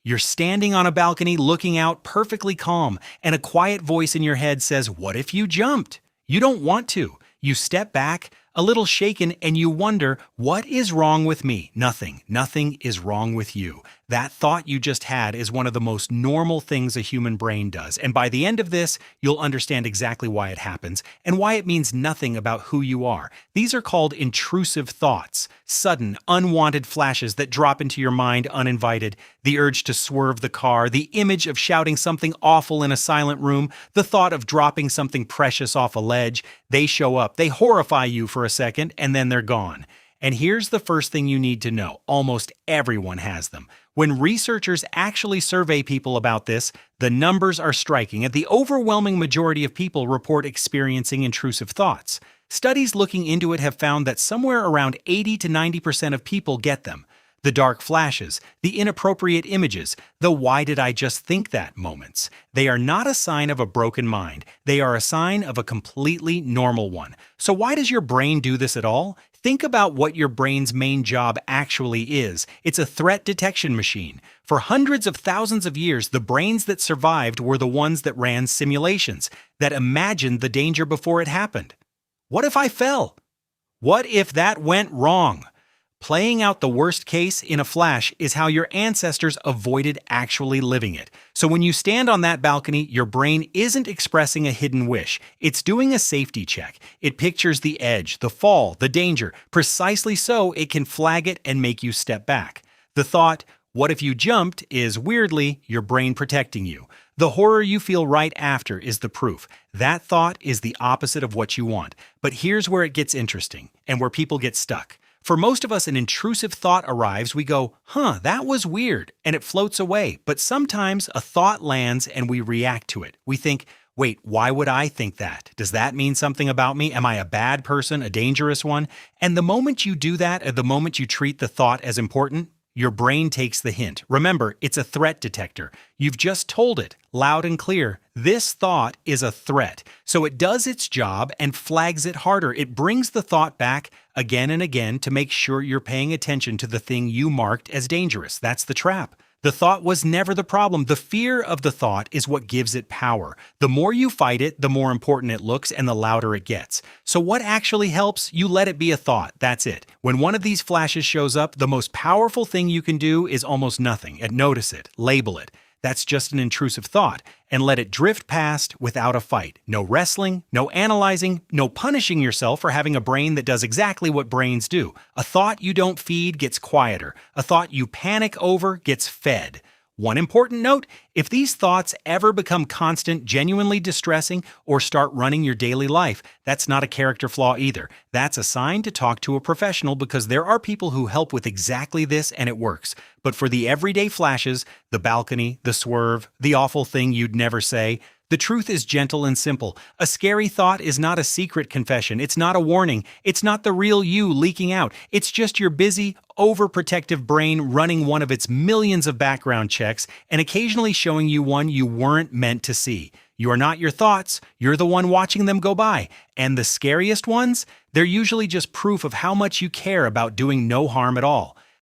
You're standing on a balcony looking out perfectly calm, and a quiet voice in your head says, "What if you jumped?" You don't want to. You step back, a little shaken, and you wonder, what is wrong with me? Nothing. Nothing is wrong with you. That thought you just had is one of the most normal things a human brain does, and by the end of this, you'll understand exactly why it happens and why it means nothing about who you are. These are called intrusive thoughts, sudden, unwanted flashes that drop into your mind uninvited. The urge to swerve the car, the image of shouting something awful in a silent room, the thought of dropping something precious off a ledge. They show up, they horrify you for a second, and then they're gone. And here's the first thing you need to know. Almost everyone has them. When researchers actually survey people about this, the numbers are striking, and the overwhelming majority of people report experiencing intrusive thoughts. Studies looking into it have found that somewhere around 80 to 90% of people get them. The dark flashes, the inappropriate images, the "why did I just think that" moments. They are not a sign of a broken mind. They are a sign of a completely normal one. So why does your brain do this at all? Think about what your brain's main job actually is. It's a threat detection machine. For hundreds of thousands of years, the brains that survived were the ones that ran simulations, that imagined the danger before it happened. What if I fell? What if that went wrong? Playing out the worst case in a flash is how your ancestors avoided actually living it. So when you stand on that balcony, your brain isn't expressing a hidden wish. It's doing a safety check. It pictures the edge, the fall, the danger, precisely so it can flag it and make you step back. The thought, "what if you jumped?" is weirdly your brain protecting you. The horror you feel right after is the proof. That thought is the opposite of what you want. But here's where it gets interesting and where people get stuck. For most of us, an intrusive thought arrives, we go, that was weird, and it floats away. But sometimes a thought lands and we react to it. We think, wait, why would I think that? Does that mean something about me? Am I a bad person, a dangerous one? And the moment you do that, or the moment you treat the thought as important, your brain takes the hint. Remember, it's a threat detector. You've just told it, loud and clear, this thought is a threat. So it does its job and flags it harder. It brings the thought back again and again to make sure you're paying attention to the thing you marked as dangerous. That's the trap. The thought was never the problem. The fear of the thought is what gives it power. The more you fight it, the more important it looks and the louder it gets. So what actually helps? You let it be a thought. That's it. When one of these flashes shows up, the most powerful thing you can do is almost nothing. And notice it, label it. That's just an intrusive thought, and let it drift past without a fight. No wrestling, no analyzing, no punishing yourself for having a brain that does exactly what brains do. A thought you don't feed gets quieter. A thought you panic over gets fed. One important note, if these thoughts ever become constant, genuinely distressing, or start running your daily life, that's not a character flaw either. That's a sign to talk to a professional, because there are people who help with exactly this and it works. But for the everyday flashes, the balcony, the swerve, the awful thing you'd never say, the truth is gentle and simple. A scary thought is not a secret confession. It's not a warning. It's not the real you leaking out. It's just your busy, overprotective brain running one of its millions of background checks and occasionally showing you one you weren't meant to see. You are not your thoughts. You're the one watching them go by. And the scariest ones? They're usually just proof of how much you care about doing no harm at all.